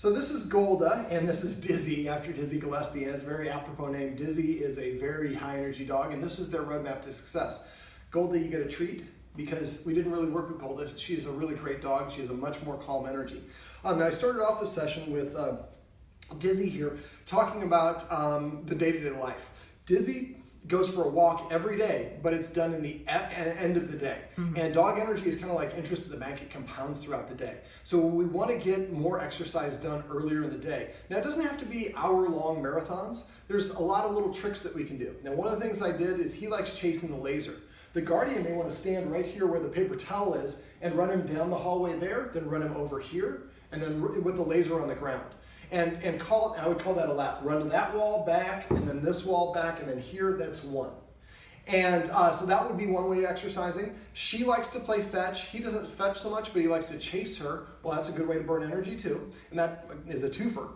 So this is Golda, and this is Dizzy, after Dizzy Gillespie, and it's a very apropos name. Dizzy is a very high energy dog, and this is their roadmap to success. Golda, you get a treat, because we didn't really work with Golda. She's a really great dog. She has a much more calm energy. Now I started off the session with Dizzy here, talking about the day-to-day life. Dizzy goes for a walk every day, but it's done in the end of the day. Mm-hmm. And dog energy is kind of like interest in the bank. It compounds throughout the day. So we want to get more exercise done earlier in the day. Now, it doesn't have to be hour-long marathons. There's a lot of little tricks that we can do. Now, one of the things I did is he likes chasing the laser. The guardian may want to stand right here where the paper towel is and run him down the hallway there, then run him over here, and then with the laser on the ground. And I would call that a lap. Run to that wall back, and then this wall back, and then here, that's one. And so that would be one way of exercising. She likes to play fetch. He doesn't fetch so much, but he likes to chase her. Well, that's a good way to burn energy too, and that is a twofer.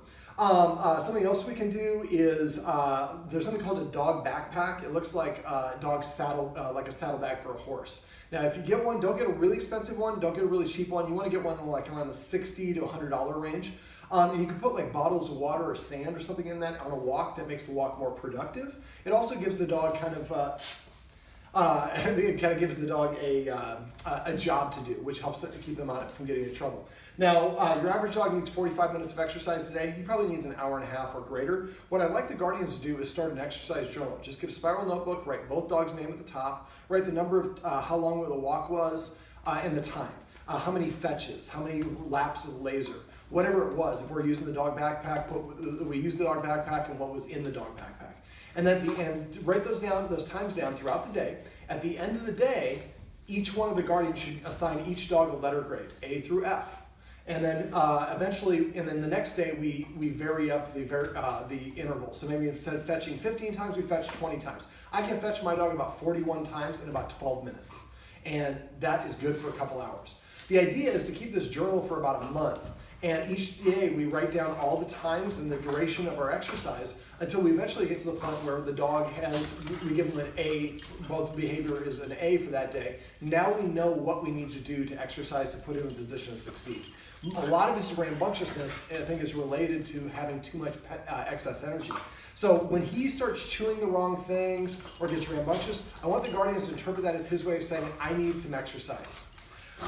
Something else we can do is there's something called a dog backpack. It looks like a dog saddle, like a saddlebag for a horse. Now, if you get one, don't get a really expensive one. Don't get a really cheap one. You want to get one like around the $60 to $100 range. And you can put like bottles of water or sand or something in that on a walk that makes the walk more productive. It also gives the dog kind of gives the dog a job to do, which helps to keep them out from getting in trouble. Now, your average dog needs 45 minutes of exercise a day. He probably needs an hour and a half or greater. What I'd like the guardians to do is start an exercise journal. Just get a spiral notebook, write both dogs' name at the top, write the number of how long the walk was, and the time. How many fetches, how many laps with the laser, whatever it was. If we're using the dog backpack, we use the dog backpack and what was in the dog backpack. And then at the end, write those times down throughout the day. At the end of the day, each one of the guardians should assign each dog a letter grade, A through F. And then then the next day we vary up the interval. So maybe instead of fetching 15 times, we fetch 20 times. I can fetch my dog about 41 times in about 12 minutes. And that is good for a couple hours. The idea is to keep this journal for about a month. And each day we write down all the times and the duration of our exercise until we eventually get to the point where the dog we give him an A, both behavior is an A for that day. Now we know what we need to do to exercise to put him in a position to succeed. A lot of his rambunctiousness, I think, is related to having too much excess energy. So when he starts chewing the wrong things or gets rambunctious, I want the guardians to interpret that as his way of saying, I need some exercise.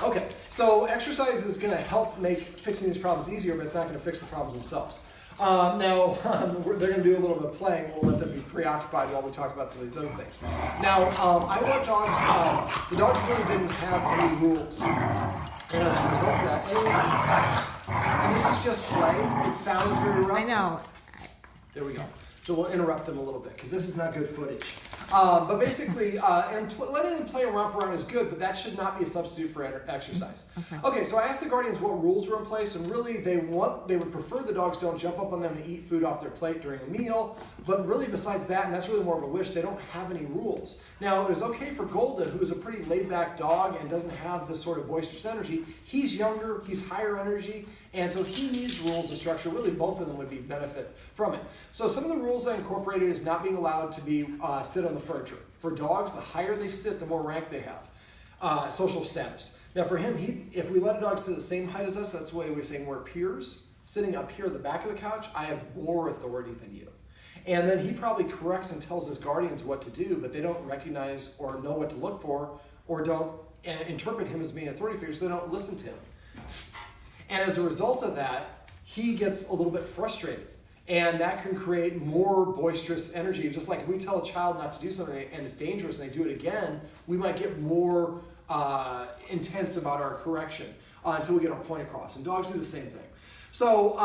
Okay, so exercise is going to help make fixing these problems easier, but it's not going to fix the problems themselves. Now, they're going to do a little bit of playing. We'll let them be preoccupied while we talk about some of these other things. Now, I want dogs, the dogs really didn't have any rules. And as a result of that, and this is just play. It sounds very rough. I know. There we go. So we'll interrupt them a little bit because this is not good footage. But basically, letting them play and romp around is good, but that should not be a substitute for exercise. Okay, so I asked the guardians what rules were in place, and really they would prefer the dogs don't jump up on them and eat food off their plate during a meal. But really, besides that, and that's really more of a wish, they don't have any rules. Now, it was okay for Golda, who is a pretty laid-back dog and doesn't have this sort of boisterous energy. He's younger, he's higher energy, and so he needs rules and structure. Really, both of them would be benefit from it. So some of the rules I incorporated is not being allowed to be sit on the furniture. For dogs, the higher they sit, the more rank they have. Social status. Now for him, if we let a dog sit the same height as us, that's the way we're saying we're peers. Sitting up here at the back of the couch, I have more authority than you. And then he probably corrects and tells his guardians what to do, but they don't recognize or know what to look for, or don't interpret him as being an authority figure, so they don't listen to him. And as a result of that, he gets a little bit frustrated. And that can create more boisterous energy. Just like if we tell a child not to do something and it's dangerous and they do it again, we might get more intense about our correction until we get our point across. And dogs do the same thing. So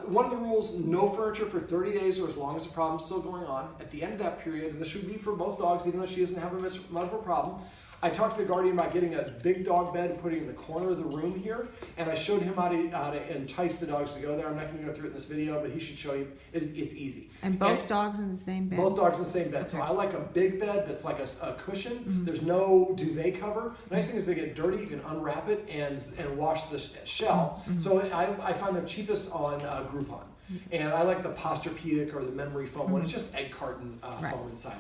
one of the rules, no furniture for 30 days or as long as the problem's still going on. At the end of that period, and this should be for both dogs, even though she doesn't have much of a problem, I talked to the guardian about getting a big dog bed and putting it in the corner of the room here, and I showed him how to entice the dogs to go there. I'm not going to go through it in this video, but he should show you. It's easy. And both dogs in the same bed? Both dogs in the same bed. Okay. So I like a big bed that's like a cushion. Mm-hmm. There's no duvet cover. The nice thing is they get dirty. You can unwrap it and wash the shell. Mm-hmm. So I find them cheapest on Groupon. Mm-hmm. And I like the Posturepedic or the memory foam one. It's just egg carton foam inside.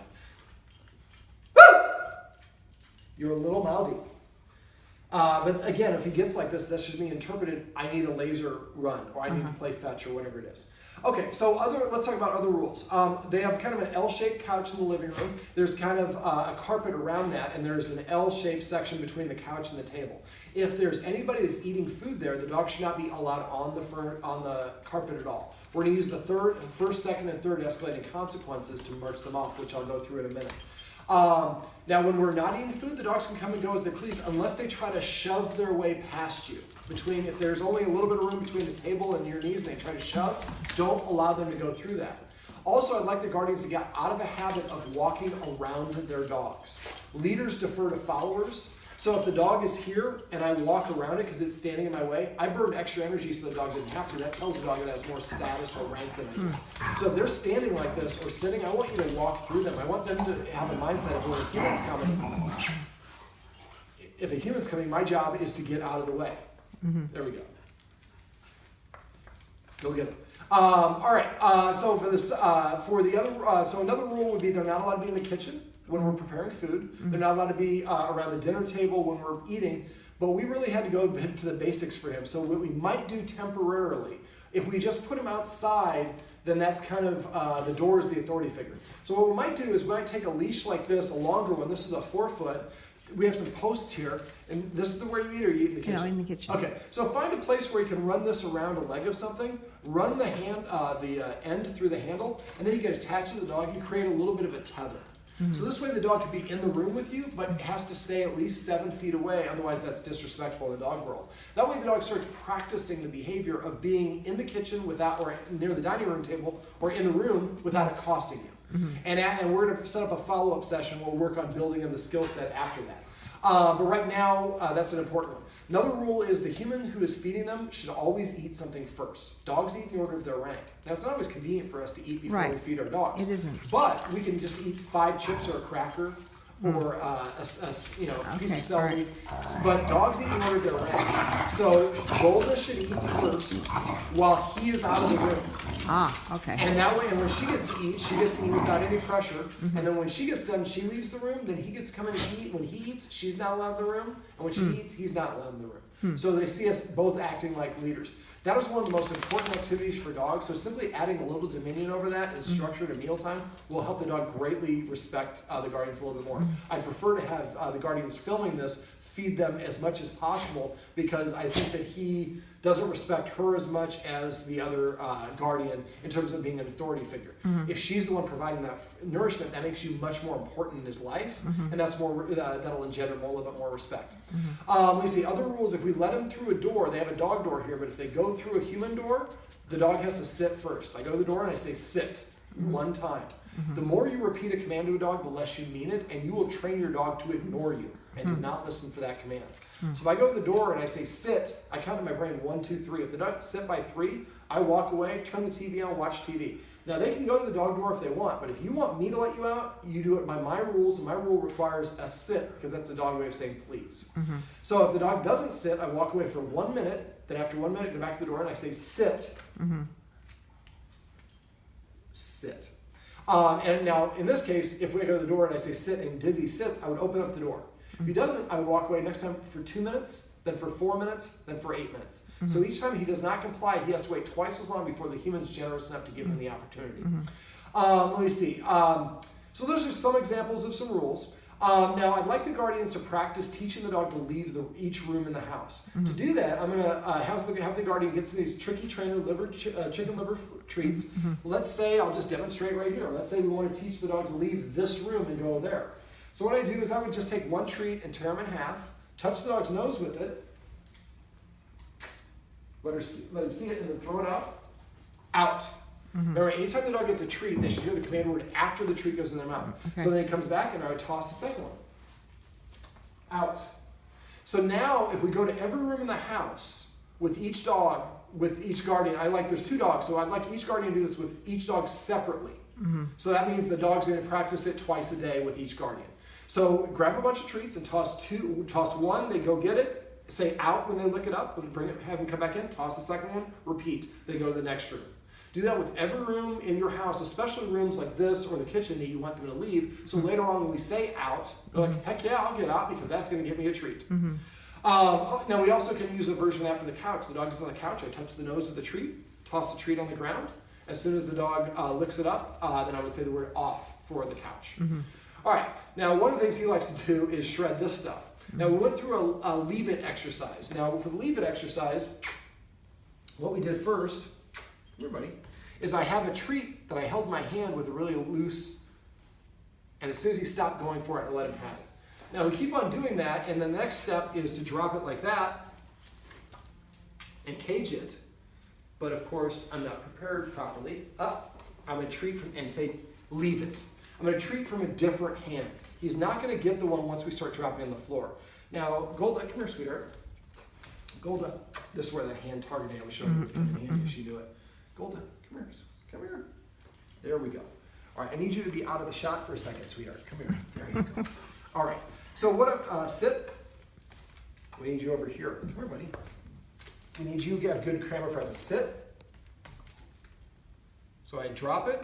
You're a little mouthy. But again, if he gets like this, that should be interpreted, I need a laser run, or I need to play fetch, or whatever it is. Okay, so let's talk about other rules. They have kind of an L-shaped couch in the living room. There's kind of a carpet around that, and there's an L-shaped section between the couch and the table. If there's anybody that's eating food there, the dog should not be allowed on the carpet at all. We're going to use the first, second, and third escalating consequences to merge them off, which I'll go through in a minute. Now, when we're not eating food, the dogs can come and go as they please, unless they try to shove their way past you. If there's only a little bit of room between the table and your knees, and they try to shove, don't allow them to go through that. Also, I'd like the guardians to get out of a habit of walking around their dogs. Leaders defer to followers. So if the dog is here and I walk around it because it's standing in my way, I burn extra energy so the dog didn't have to. That tells the dog it has more status or rank than me. So if they're standing like this or sitting, I want you to walk through them. I want them to have a mindset of when a human's coming. If a human's coming, my job is to get out of the way. There we go. Go get them. All right. So for this, so another rule would be they're not allowed to be in the kitchen when we're preparing food. They're not allowed to be around the dinner table when we're eating, but we really had to go to the basics for him. So what we might do temporarily, if we just put him outside, then that's kind of, the door is the authority figure. So what we might do is we might take a leash like this, a longer one. This is a 4-foot. We have some posts here, and this is where you eat, or you eat in the kitchen? No, in the kitchen. Okay, so find a place where you can run this around a leg of something, run the end through the handle, and then you get attached to the dog. You create a little bit of a tether. So this way the dog can be in the room with you, but it has to stay at least 7 feet away, otherwise that's disrespectful in the dog world. That way the dog starts practicing the behavior of being in the kitchen or near the dining room table, or in the room without accosting you. And we're going to set up a follow-up session. We'll work on building in the skill set after that. But right now, that's an important one. Another rule is the human who is feeding them should always eat something first. Dogs eat in the order of their rank. Now, it's not always convenient for us to eat before we feed our dogs. It isn't. But we can just eat 5 chips or a cracker or a piece of celery. Right. But dogs eat in the order of their rank. So Golda should eat first while he is out of the room. Okay. And that way, and when she gets to eat without any pressure. And then when she gets done, she leaves the room. Then he gets coming to eat. When he eats, she's not allowed in the room. And when she eats, he's not allowed in the room. So they see us both acting like leaders. That is one of the most important activities for dogs. So simply adding a little dominion over that and structure to mealtime will help the dog greatly respect the guardians a little bit more. I'd prefer to have the guardians filming this feed them as much as possible, because I think that he doesn't respect her as much as the other guardian in terms of being an authority figure. If she's the one providing that nourishment, that makes you much more important in his life, and that's more that'll engender a little bit more respect. Let me see, other rules: if we let him through a door, they have a dog door here, but if they go through a human door, the dog has to sit first. I go to the door and I say sit one time. The more you repeat a command to a dog, the less you mean it, and you will train your dog to ignore you and to not listen for that command. So if I go to the door and I say sit, I count in my brain 1, 2, 3. If the dog sit by 3, I walk away, turn the TV on, watch TV. Now they can go to the dog door if they want, but if you want me to let you out, you do it by my rules, and my rule requires a sit, because that's the dog way of saying please. So if the dog doesn't sit, I walk away for 1 minute, then after 1 minute, go back to the door and I say sit. Sit. And now, in this case, if we go to the door and I say sit and Dizzy sits, I would open up the door. If he doesn't, I would walk away next time for 2 minutes, then for 4 minutes, then for 8 minutes. So each time he does not comply, he has to wait twice as long before the human's generous enough to give him the opportunity. Let me see. So those are some examples of some rules. Now, I'd like the guardians to practice teaching the dog to leave each room in the house. To do that, I'm going to have the guardian get some of these tricky trainer chicken liver treats. Let's say, I'll just demonstrate right here. Let's say we want to teach the dog to leave this room and go there. So what I do is I would just take one treat and tear him in half, touch the dog's nose with it, let him see it, and then throw it out. Remember, anytime the dog gets a treat, they should hear the command word after the treat goes in their mouth. So then he comes back, and I would toss the second one. Out. So now, if we go to every room in the house with each dog, with each guardian, there's 2 dogs, so I'd like each guardian to do this with each dog separately. So that means the dog's going to practice it twice a day with each guardian. So grab a bunch of treats and toss one, they go get it, say out when they lick it up, and have them come back in, toss the second one, repeat, they go to the next room. Do that with every room in your house, especially rooms like this or the kitchen that you want them to leave. So later on when we say out, they're like, heck yeah, I'll get out because that's going to give me a treat. Now we also can use a version of that for the couch. The dog is on the couch, I touch the nose of the treat, toss the treat on the ground. As soon as the dog licks it up, then I would say the word off for the couch. All right, now one of the things he likes to do is shred this stuff. Now we went through a leave it exercise. Now for the leave it exercise, what we did first, come here buddy, is I have a treat that I held in my hand with a really loose, and as soon as he stopped going for it, I let him have it. Now we keep on doing that, and the next step is to drop it like that and cage it. But of course, I'm not prepared properly. I'm going to treat from, and say, leave it. I'm going to treat from a different hand. He's not going to get the one once we start dropping on the floor. Now, Golda, come here, sweetheart. Golda, this is where that hand targeting I was showing you in the hand, she do it. Golda, come here, come here. There we go. All right, I need you to be out of the shot for a second, sweetheart. Come here, there you go. All right, so what, sit. We need you over here. Come here, buddy. We need you to have good camera presence. Sit. So I drop it.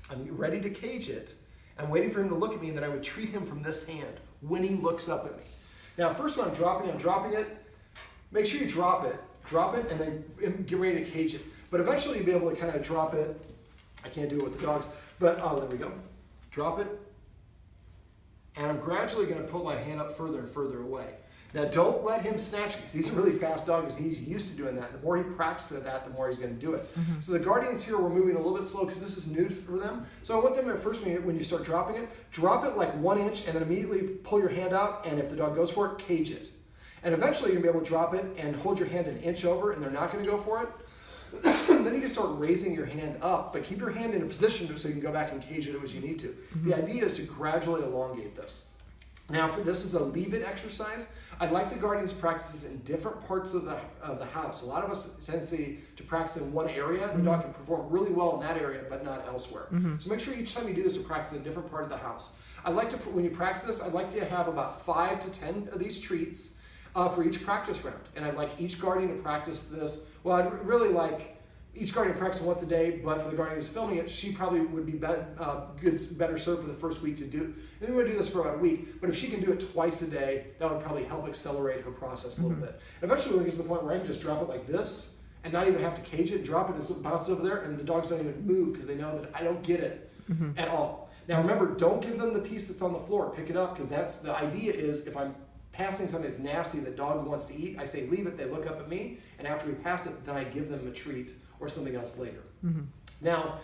I'm ready to cage it. I'm waiting for him to look at me, and then I would treat him from this hand when he looks up at me. Now, first when I'm dropping it. Make sure you drop it, and then get ready to cage it. But eventually you'll be able to kind of drop it. I can't do it with the dogs, but there we go. Drop it. And I'm gradually going to pull my hand up further and further away. Now, don't let him snatch because he's a really fast dog and he's used to doing that. The more he practices that, the more he's going to do it. So the Guardians here, we're moving a little bit slow because this is new for them. So I want them at first, when you start dropping it, drop it like 1 inch and then immediately pull your hand out, and if the dog goes for it, cage it. And eventually you're going to be able to drop it and hold your hand 1 inch over, and they're not going to go for it. Then you can start raising your hand up, but keep your hand in a position so you can go back and cage it as you need to. The idea is to gradually elongate this. Now, this is a leave it exercise. I'd like the Guardians practice in different parts of the house. A lot of us tendency to practice in one area. The dog can perform really well in that area, but not elsewhere. So make sure each time you do this, you practice in a different part of the house. I'd like to, when you practice this, I'd like to have about 5 to 10 of these treats for each practice round. And I'd like each Guardian to practice this. Well, I'd really like each Guardian to practice once a day, but for the Guardian who's filming it, she probably would be better served for the first week to do. And we're going to do this for about a week, but if she can do it twice a day, that would probably help accelerate her process a little bit. Eventually we'll get to the point where I can just drop it like this and not even have to cage it, drop it, and it bounces over there, and the dogs don't even move because they know that I don't get it at all. Now remember, don't give them the piece that's on the floor. Pick it up, because that's the idea is if I'm passing something that's nasty the dog wants to eat, I say leave it, they look up at me, and after we pass it, then I give them a treat or something else later. Now,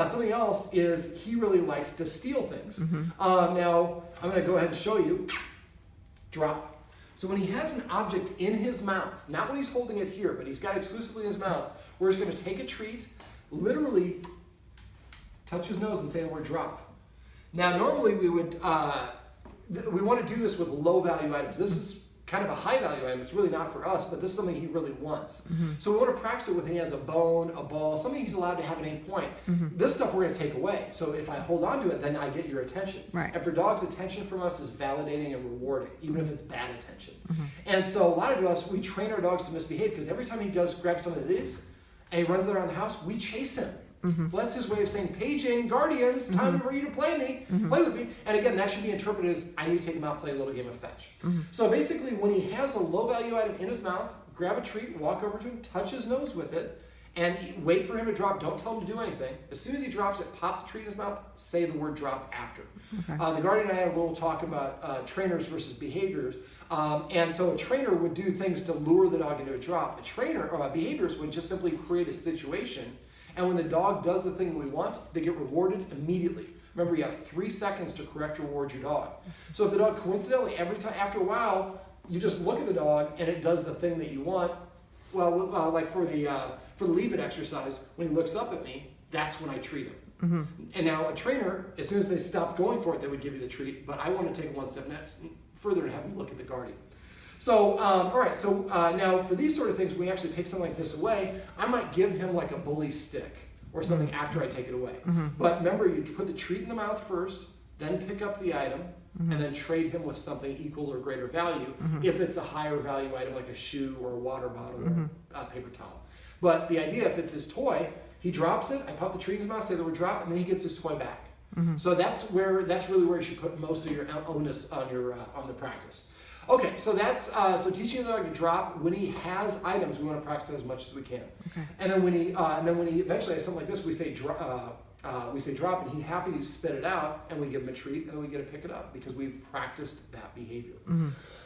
something else is he really likes to steal things. Now, I'm going to go ahead and show you. Drop. So when he has an object in his mouth, not when he's holding it here, but he's got it exclusively in his mouth, we're just going to take a treat, literally touch his nose and say the word drop. Now, normally we would, we want to do this with low value items. This is kind of a high value item. It's really not for us, but this is something he really wants. So we want to practice it with him. He has a bone, a ball, something he's allowed to have at any point. This stuff we're going to take away. So if I hold on to it, then I get your attention. And for dogs, attention from us is validating and rewarding, even if it's bad attention. And so a lot of us, we train our dogs to misbehave because every time he goes grab some of these and he runs around the house, we chase him. Well, that's his way of saying, paging, Guardians, time for you to play with me. And again, that should be interpreted as, I need to take him out, play a little game of fetch. So basically, when he has a low value item in his mouth, grab a treat, walk over to him, touch his nose with it, and wait for him to drop. Don't tell him to do anything. As soon as he drops it, pop the treat in his mouth, say the word drop after. The Guardian and I had a little talk about trainers versus behaviors. And so a trainer would do things to lure the dog into a drop. A trainer, or behaviors would just simply create a situation. And when the dog does the thing we want, they get rewarded immediately. Remember, you have 3 seconds to correct or reward your dog. So if the dog coincidentally, every time, after a while, you just look at the dog and it does the thing that you want. Well, like for the leave it exercise, when he looks up at me, that's when I treat him. And now a trainer, as soon as they stop going for it, they would give you the treat. But I want to take it one step further and have him look at the Guardian. So, all right, so now for these sort of things, we actually take something like this away. I might give him like a bully stick or something after I take it away. But remember, you put the treat in the mouth first, then pick up the item, and then trade him with something equal or greater value if it's a higher value item like a shoe or a water bottle or a paper towel. But the idea, if it's his toy, he drops it, I pop the treat in his mouth, say the word drop, and then he gets his toy back. So that's really where you should put most of your onus on the practice. Okay, so that's so teaching the dog to drop when he has items. We want to practice as much as we can. Okay. And then when he eventually has something like this, we say drop, and he's happy to spit it out, and we give him a treat, and then we get to pick it up because we've practiced that behavior.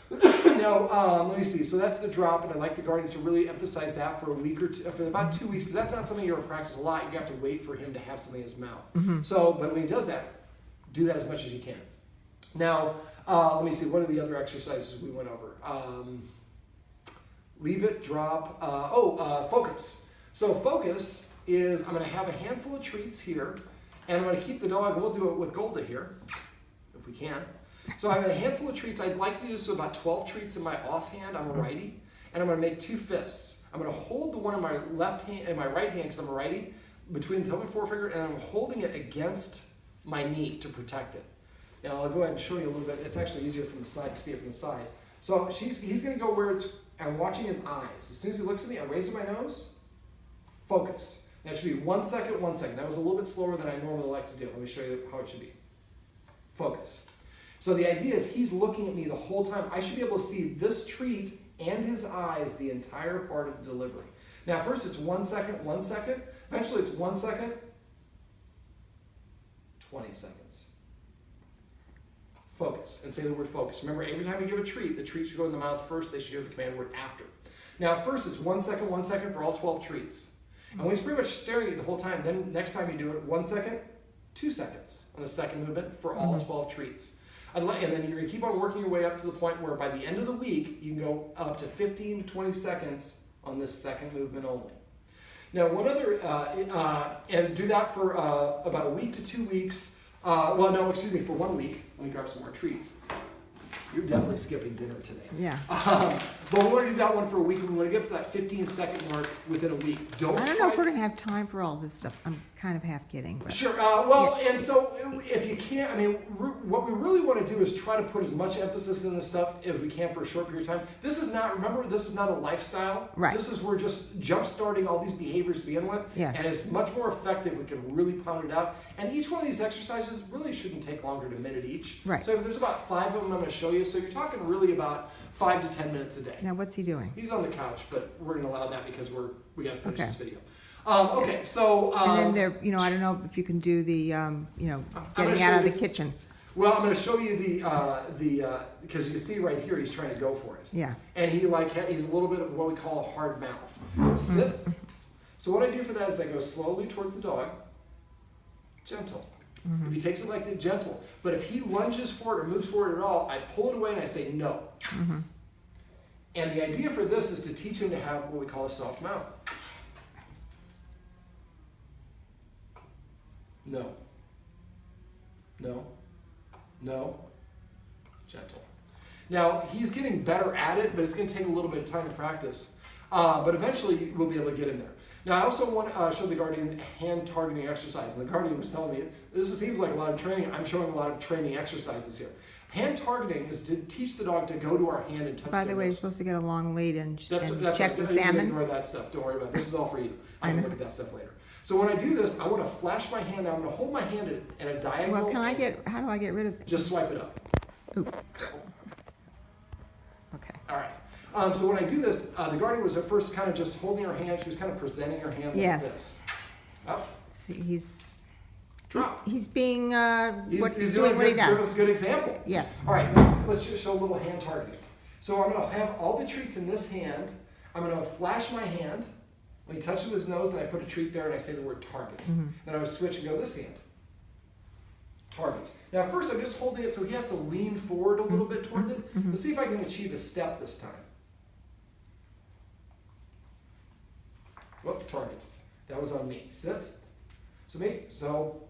Now, let me see. So that's the drop, and I like the Guardians to really emphasize that for a week or two, for about 2 weeks. So that's not something you're going to practice a lot. You have to wait for him to have something in his mouth. So, but when he does that, do that as much as you can. Now, let me see. What are the other exercises we went over? Leave it, drop. Focus. So focus is I'm going to have a handful of treats here, and I'm going to keep the dog, and we'll do it with Golda here, if we can. So I have a handful of treats. I'd like to use about 12 treats in my offhand. I'm a righty, and I'm going to make 2 fists. I'm going to hold the one in my left hand and my right hand because I'm a righty between the thumb and forefinger, and I'm holding it against my knee to protect it. Now I'll go ahead and show you a little bit. It's actually easier from the side to see it from the side. So he's going to go where I'm watching his eyes. As soon as he looks at me, I'm raising my nose. Focus. Now it should be 1 second, 1 second. That was a little bit slower than I normally like to do. Let me show you how it should be. Focus. So the idea is he's looking at me the whole time. I should be able to see this treat and his eyes the entire part of the delivery. Now first it's 1 second, 1 second. Eventually it's 1 second, 20 seconds. Focus, and say the word focus. Remember, every time you give a treat, the treat should go in the mouth first, they should hear the command word after. Now first it's 1 second for all 12 treats. And when he's pretty much staring at you the whole time, then next time you do it, 1 second, 2 seconds on the second movement for all 12 treats. And then you're going to keep on working your way up to the point where by the end of the week, you can go up to 15 to 20 seconds on this second movement only. Now, one other, and do that for about a week to 2 weeks. For 1 week. Let me grab some more treats. You're definitely skipping dinner today. Yeah. But we want to do that one for a week, and we want to get up to that 15-second mark within a week. I don't know if we're going to have time for all this stuff. I'm kind of half kidding. But sure. And so if you can't, what we really want to do is try to put as much emphasis in this stuff as we can for a short period of time. This is not a lifestyle. Right. We're just jump-starting all these behaviors to begin with. Yeah. And it's much more effective. We can really pound it out. And each one of these exercises really shouldn't take longer than a minute each. Right. So there's about 5 of them I'm going to show you. So you're talking really about 5 to 10 minutes a day. Now, what's he doing? He's on the couch, but we're going to allow that because we got to finish Okay. this video. So And then I don't know if you can do the, getting out of the kitchen. Well, I'm going to show you because you can see right here he's trying to go for it. Yeah. And he's a little bit of what we call a hard mouth. Sit. So what I do for that is I go slowly towards the dog, gentle. If he takes it like that, gentle. But if he lunges for it or moves forward at all, I pull it away and I say no. And the idea for this is to teach him to have what we call a soft mouth. No. No. No. Gentle. Now, he's getting better at it, but it's going to take a little bit of time to practice. But eventually, we'll be able to get in there. Now, I also want to show the Guardian a hand targeting exercise. And the Guardian was telling me, this seems like a lot of training. I'm showing a lot of training exercises here. Hand targeting is to teach the dog to go to our hand and touch By the way, you're supposed to get a long lead and that's check the You salmon. can ignore that stuff. Don't worry about it. This is all for you. I can look at that stuff later. So when I do this, I want to flash my hand out. I'm going to hold my hand at a diagonal. Well, how do I get rid of it? Just swipe it up. Ooh. Okay. All right. So when I do this, the Guardian was at first kind of just holding her hand. She was kind of presenting her hand like this. Up. See, he's Drop. he's being He's doing what he does. That's a good example. Yes. All right. Let's just show a little hand targeting. So I'm going to have all the treats in this hand. I'm going to flash my hand. When he touches his nose, then I put a treat there and I say the word target. Then I would switch and go this hand. Target. Now first I'm just holding it so he has to lean forward a little bit towards it. Let's see if I can achieve a step this time. Whoop, target. That was on me. Sit. So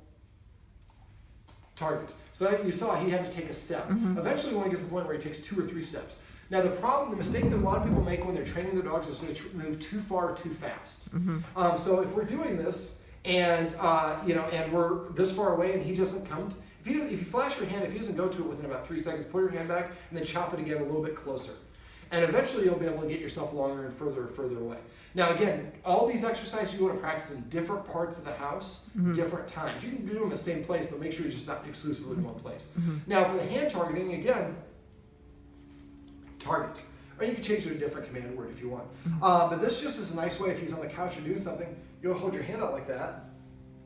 target. So you saw he had to take a step. Eventually when he gets to the point where he takes 2 or 3 steps. Now the mistake that a lot of people make when they're training their dogs is they move too far too fast. So if we're doing this and and we're this far away and he doesn't come, if you flash your hand, if he doesn't go to it within about 3 seconds, pull your hand back and then chop it again a little bit closer. And eventually you'll be able to get yourself longer and further away. Now again, all these exercises you want to practice in different parts of the house, different times. You can do them in the same place, but make sure you're just not exclusively in one place. Now for the hand targeting, again, target. Or you can change it to a different command word if you want. But this just is a nice way if he's on the couch or doing something, you'll hold your hand out like that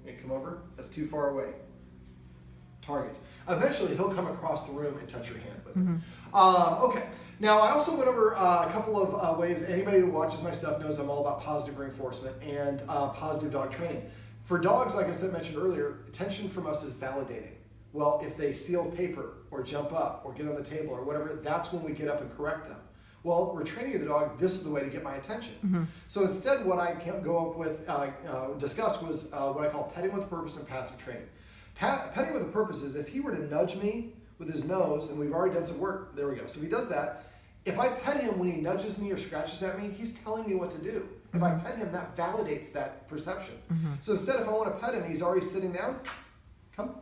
and come over. That's too far away. Target. Eventually he'll come across the room and touch your hand with it. Okay. Now I also went over a couple of ways. Anybody that watches my stuff knows I'm all about positive reinforcement and positive dog training. For dogs, like I said, mentioned earlier, attention from us is validating. Well, if they steal paper or jump up or get on the table or whatever, that's when we get up and correct them. Well, we're training the dog, this is the way to get my attention. So instead what I can go up with, discuss was what I call petting with purpose and passive training. Petting with a purpose is if he were to nudge me with his nose, and we've already done some work, there we go. So if he does that, if I pet him when he nudges me or scratches at me, he's telling me what to do. If I pet him, that validates that perception. So instead, if I want to pet him, he's already sitting down, come.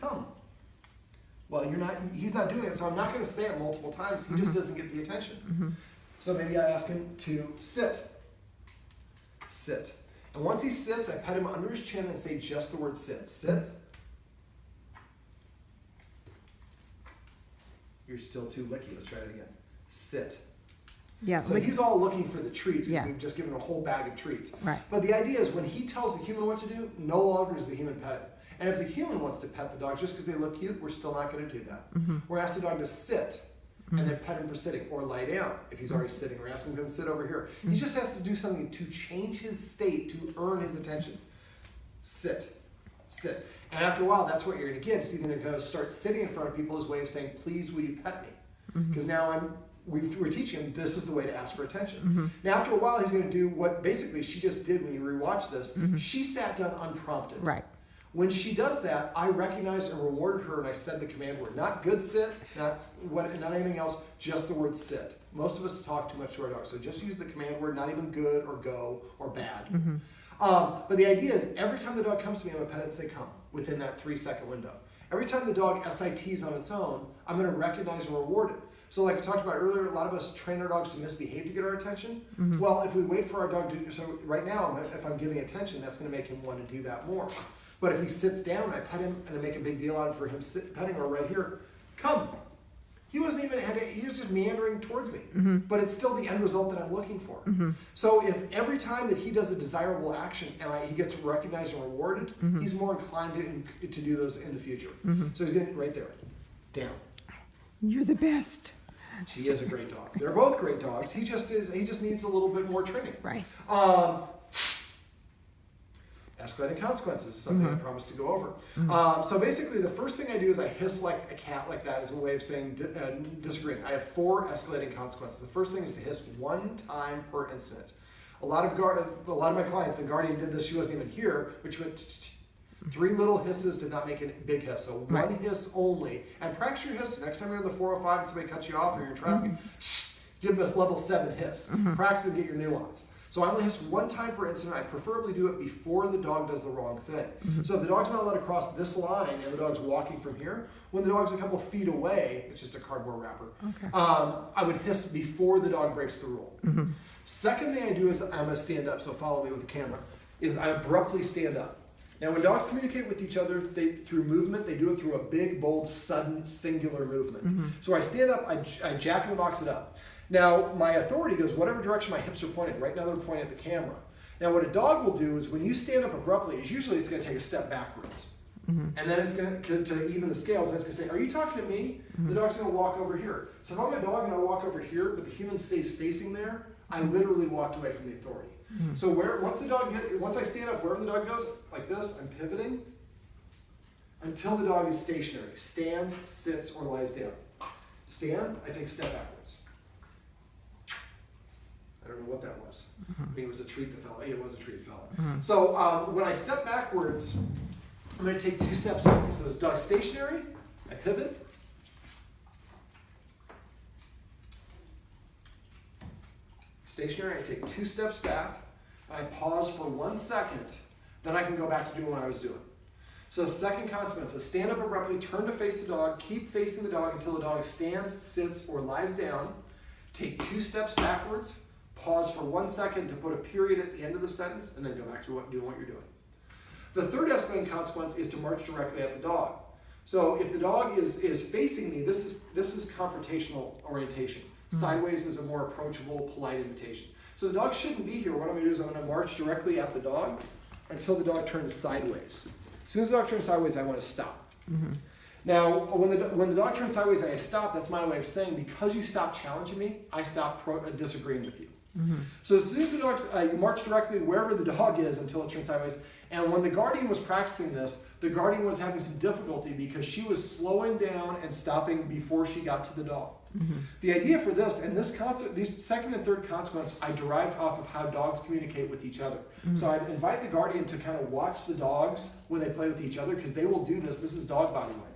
Come. Well, he's not doing it, so I'm not going to say it multiple times. He just doesn't get the attention. So maybe I ask him to sit. Sit. And once he sits, I pet him under his chin and say just the word sit. Sit. You're still too licky. Let's try it again. Sit. Yeah. So he's all looking for the treats because we've just given a whole bag of treats. Right. But the idea is when he tells the human what to do, no longer is the human pet it. And if the human wants to pet the dog just because they look cute, we're still not going to do that. We're asked the dog to sit and then pet him for sitting, or lie down if he's already sitting. We're asking him to sit over here. He just has to do something to change his state to earn his attention. Sit. Sit. And after a while, that's what you're going to get. He's going to start sitting in front of people as a way of saying, please, will you pet me? Because now we're teaching him this is the way to ask for attention. Now, after a while, he's going to do what basically she just did when you rewatch this. She sat down unprompted. Right. When she does that, I recognized and rewarded her, and I said the command word. Not good sit, not anything else, just the word sit. Most of us talk too much to our dogs, so just use the command word, not even good or go or bad. But the idea is every time the dog comes to me, I'm going to pet it and say come within that 3-second window. Every time the dog SITs on its own, I'm going to recognize and reward it. So like I talked about earlier, a lot of us train our dogs to misbehave to get our attention. Well, if we wait for our dog to, so right now, if I'm giving attention, that's going to make him want to do that more. But if he sits down, I pet him and I make a big deal out of it for him petting or right here, come. He wasn't even, he was just meandering towards me. But it's still the end result that I'm looking for. So if every time that he does a desirable action and he gets recognized and rewarded, he's more inclined to do those in the future. So he's getting right there, down. You're the best. She is a great dog. They're both great dogs. He just needs a little bit more training. Right. Escalating consequences, something I promised to go over. So basically, the first thing I do is I hiss like a cat like that as a way of saying disagreeing. I have 4 escalating consequences. The first thing is to hiss 1 time per incident. A lot of my clients, the guardian did this, she wasn't even here, which went 3 little hisses did not make a big hiss. So 1 hiss only. And practice your hiss. Next time you're in the 405 and somebody cuts you off or you're in traffic, give a level 7 hiss. Practice and get your nuance. So I only hiss 1 time per incident. I preferably do it before the dog does the wrong thing. So if the dog's not allowed to cross this line and the dog's walking from here, when the dog's a couple feet away, it's just a cardboard wrapper, I would hiss before the dog breaks the rule. Second thing I do is I'm going to stand up, so follow me with the camera, is I abruptly stand up. Now when dogs communicate with each other through movement, they do it through a big, bold, sudden, singular movement. So I stand up, I jack in the box it up. Now, my authority goes whatever direction my hips are pointed. Right now, they're pointing at the camera. Now, what a dog will do is when you stand up abruptly, it's usually it's going to take a step backwards. And then it's going to even the scales, and it's going to say, are you talking to me? The dog's going to walk over here. So if I'm a dog and I walk over here, but the human stays facing there, I literally walked away from the authority. So once I stand up, wherever the dog goes, like this, I'm pivoting until the dog is stationary. Stands, sits, or lies down. Stand, I take a step backwards. I don't know what that was. I think it was a treat that fell. It was a treat that fell. So when I step backwards, I'm going to take 2 steps back. So this dog's stationary, I pivot. Stationary, I take 2 steps back, and I pause for 1 second, then I can go back to doing what I was doing. So second consequence is stand up abruptly, turn to face the dog, keep facing the dog until the dog stands, sits, or lies down. Take 2 steps backwards, pause for 1 second to put a period at the end of the sentence, and then go back to doing what you're doing. The third escalating consequence is to march directly at the dog. So if the dog is facing me, this is confrontational orientation. Sideways is a more approachable, polite invitation. So the dog shouldn't be here. What I'm going to do is I'm going to march directly at the dog until the dog turns sideways. As soon as the dog turns sideways, I want to stop. Now, when the dog turns sideways and I stop, that's my way of saying, because you stop challenging me, I stop disagreeing with you. So as soon as the dog, you march directly wherever the dog is until it turns sideways. And when the guardian was practicing this, the guardian was having some difficulty because she was slowing down and stopping before she got to the dog. The idea for this, and these second and third consequence, I derived off of how dogs communicate with each other. So I'd invite the guardian to kind of watch the dogs when they play with each other, because they will do this. This is dog body language.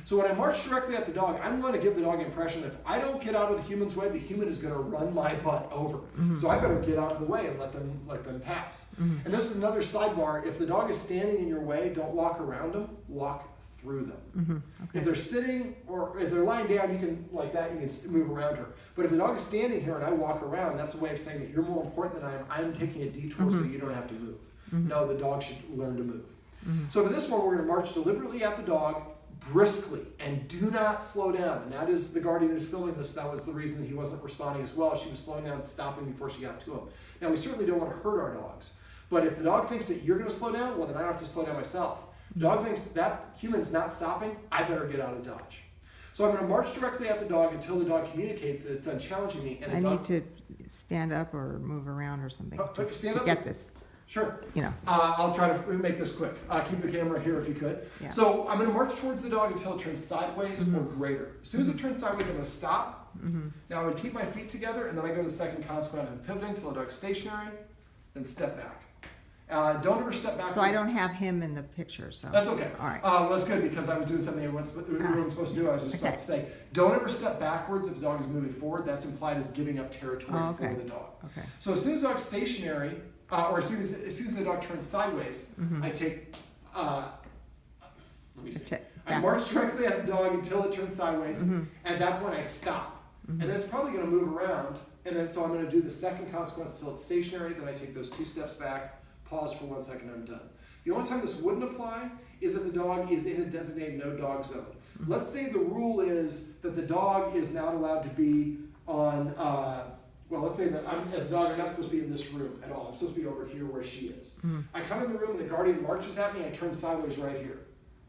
So when I march directly at the dog, I'm going to give the dog the impression that if I don't get out of the human's way, the human is going to run my butt over. So I better get out of the way and let them pass. And this is another sidebar. If the dog is standing in your way, don't walk around them, walk through them. If they're sitting or if they're lying down, you can, like that, you can move around her. But if the dog is standing here and I walk around, that's a way of saying that you're more important than I am. I'm taking a detour so you don't have to move. No, the dog should learn to move. So for this one, we're going to march deliberately at the dog, briskly, and do not slow down. And that is the guardian who's filming this. That was the reason he wasn't responding as well. She was slowing down and stopping before she got to him. Now, we certainly don't want to hurt our dogs. But if the dog thinks that you're going to slow down, well, then I have to slow down myself. The dog thinks that human's not stopping, I better get out of dodge. So I'm going to march directly at the dog until the dog communicates that it's done challenging me. And I need to stand up or move around or something to get this. Sure. You know. I'll try to make this quick. Keep the camera here if you could. Yeah. So I'm going to march towards the dog until it turns sideways or greater. As soon as it turns sideways, I'm going to stop. Now I would keep my feet together, and then I go to the second consequence of pivoting until the dog's stationary, then step back. Don't ever step back. So I don't have him in the picture, so. That's okay. All right. Well, that's good, because I was doing something everyone's supposed to do. I was just about to say, don't ever step backwards if the dog is moving forward. That's implied as giving up territory for the dog. Okay. So as soon as the dog's stationary, or as soon as the dog turns sideways, I take, let me see. I march directly at the dog until it turns sideways. At that point, I stop. And then it's probably going to move around. And then so I'm going to do the second consequence until it's stationary. Then I take those 2 steps back. Pause for 1 second, I'm done. The only time this wouldn't apply is if the dog is in a designated no dog zone. Let's say the rule is that the dog is not allowed to be on, well, let's say that as a dog, I'm not supposed to be in this room at all. I'm supposed to be over here where she is. I come in the room and the guardian marches at me, I turn sideways right here.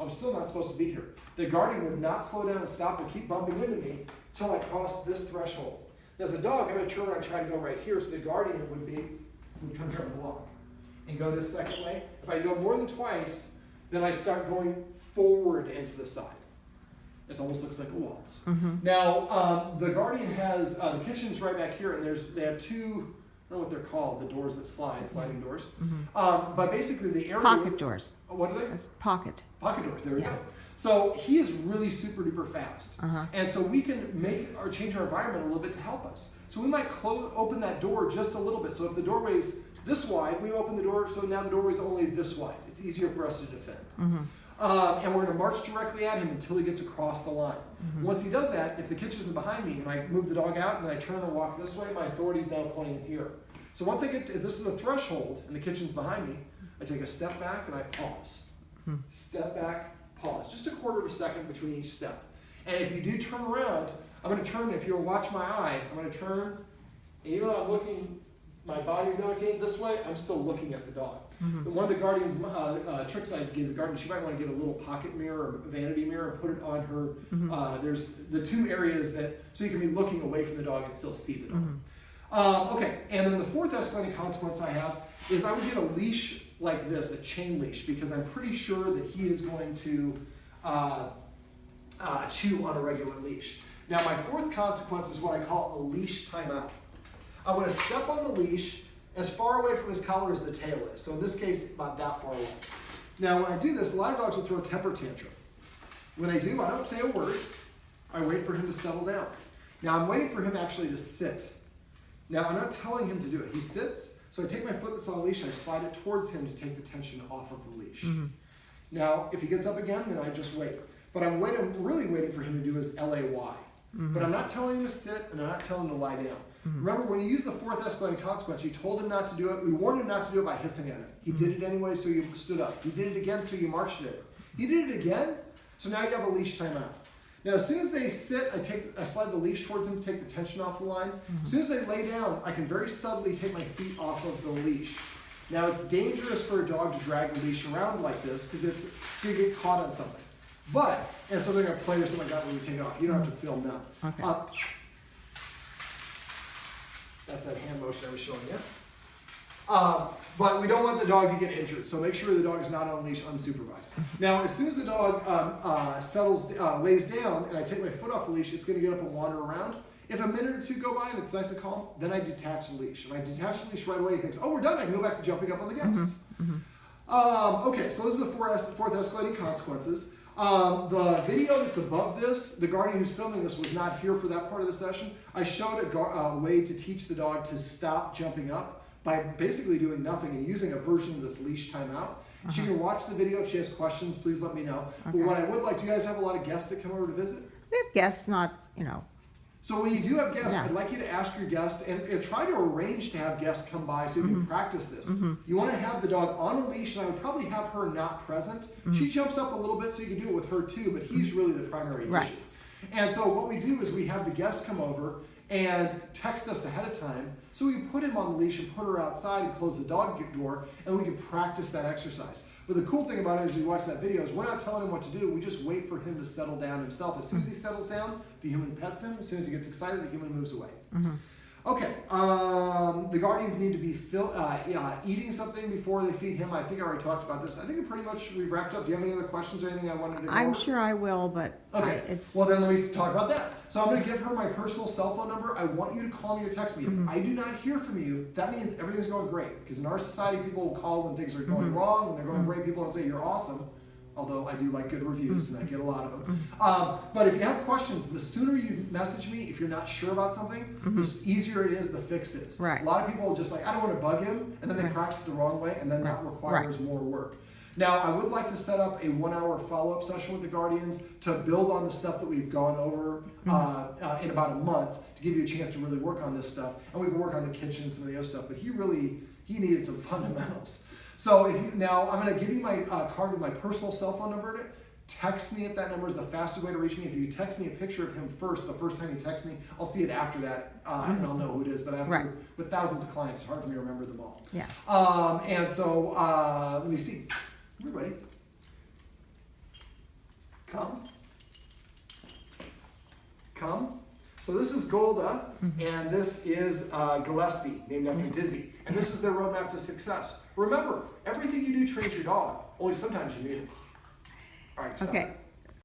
I'm still not supposed to be here. The guardian would not slow down and stop and keep bumping into me until I crossed this threshold. As a dog, I'm going to turn around and try to go right here, so the guardian would come here and block. And go this second way. If I go more than twice, then I start going forward and to the side. It almost looks like a waltz. Now, the guardian has, the kitchen's right back here, and they have 2, I don't know what they're called, the doors that sliding doors. But basically the area... Pocket doors. What are they? That's pocket. Pocket doors, there we go. So he is really super duper fast. And so we can make or change our environment a little bit to help us. So we might open that door just a little bit. So if the doorway's this wide, we open the door, so now the doorway is only this wide. It's easier for us to defend. And we're going to march directly at him until he gets across the line. Once he does that, if the kitchen is behind me and I move the dog out and then I turn and walk this way, my authority is now pointing here. So once I get to, if this is the threshold and the kitchen's behind me, I take a step back and I pause. Step back, pause. Just a quarter of a second between each step. And if you do turn around, I'm going to turn, if you'll watch my eye, I'm going to turn, and even though I'm looking, my body's rotating this way, I'm still looking at the dog. One of the guardian's tricks I give the guardian, she might want to get a little pocket mirror or vanity mirror and put it on her. There's the 2 areas that, so you can be looking away from the dog and still see the dog. Okay, and then the 4th escalating consequence I have is I would get a leash like this, a chain leash, because I'm pretty sure that he is going to chew on a regular leash. Now my 4th consequence is what I call a leash timeout. I want to step on the leash as far away from his collar as the tail is. So in this case, about that far away. Now when I do this, a lot of dogs will throw a temper tantrum. When they do, I don't say a word. I wait for him to settle down. Now I'm waiting for him actually to sit. Now I'm not telling him to do it. He sits, so I take my foot that's on the leash and I slide it towards him to take the tension off of the leash. Now if he gets up again, then I just wait. But I'm really waiting for him to do his LAY. But I'm not telling him to sit and I'm not telling him to lie down. Remember, when you use the 4th escalating consequence, you told him not to do it. We warned him not to do it by hissing at him. He did it anyway, so you stood up. He did it again, so you marched at him. He did it again, So now you have a leash timeout. Now, as soon as they sit, I slide the leash towards them to take the tension off the line. As soon as they lay down, I can very subtly take my feet off of the leash. Now, it's dangerous for a dog to drag the leash around like this because it's going to get caught on something. And so they're going to play or something like that when you take it off. You don't have to film now. Okay. That's that hand motion I was showing you. But we don't want the dog to get injured, so make sure the dog is not on leash unsupervised. Now, as soon as the dog lays down, and I take my foot off the leash, it's going to get up and wander around. If a minute or two go by and it's nice and calm, then I detach the leash. If I detach the leash right away, he thinks, oh, we're done. I can go back to jumping up on the guest. Okay, so those are the fourth escalating consequences. The video that's above this, the guardian who's filming this was not here for that part of the session. I showed a way to teach the dog to stop jumping up by basically doing nothing and using a version of this leash timeout. She can watch the video. If she has questions, please let me know. But what I would like, do you guys have a lot of guests that come over to visit? We have guests, not, So when you do have guests, I'd like you to ask your guests and try to arrange to have guests come by so you can practice this. You want to have the dog on a leash, and I would probably have her not present. She jumps up a little bit, so you can do it with her too, but he's really the primary issue. And so what we do is we have the guests come over and text us ahead of time, so we can put him on the leash and put her outside and close the dog door, and we can practice that exercise. But the cool thing about it is, you watch that video, is we're not telling him what to do. We just wait for him to settle down himself. As soon as he settles down, the human pets him. As soon as he gets excited, the human moves away. Okay, the guardians need to be eating something before they feed him. I think I already talked about this. I think we've wrapped up. Do you have any other questions or anything I wanted to go I'm over? sure I will, but okay. Well, then let me talk about that. So I'm going to give her my personal cell phone number. I want you to call me or text me. If I do not hear from you, that means everything's going great. Because in our society, people will call when things are going wrong. When they're going great, people will say, you're awesome. Although I do like good reviews, and I get a lot of them. But if you have questions, the sooner you message me, if you're not sure about something, the easier it is, the fix is. Right. A lot of people will just like, I don't want to bug him, and then they practice it the wrong way, and then that requires more work. Now, I would like to set up a 1-hour follow-up session with the guardians to build on the stuff that we've gone over in about a month, to give you a chance to really work on this stuff. And we can work on the kitchen and some of the other stuff, but he needed some fundamentals. So now I'm going to give you my card with my personal cell phone number in it. Text me at that number is the fastest way to reach me. If you text me a picture of him first, the first time you text me, I'll see it after that, and I'll know who it is. But with thousands of clients, it's hard for me to remember them all. Yeah. And so let me see. Everybody, come. So this is Golda, and this is Gillespie, named after Dizzy. And this is their roadmap to success. Remember, everything you do trains your dog, only sometimes you need it. All right, stop. Okay.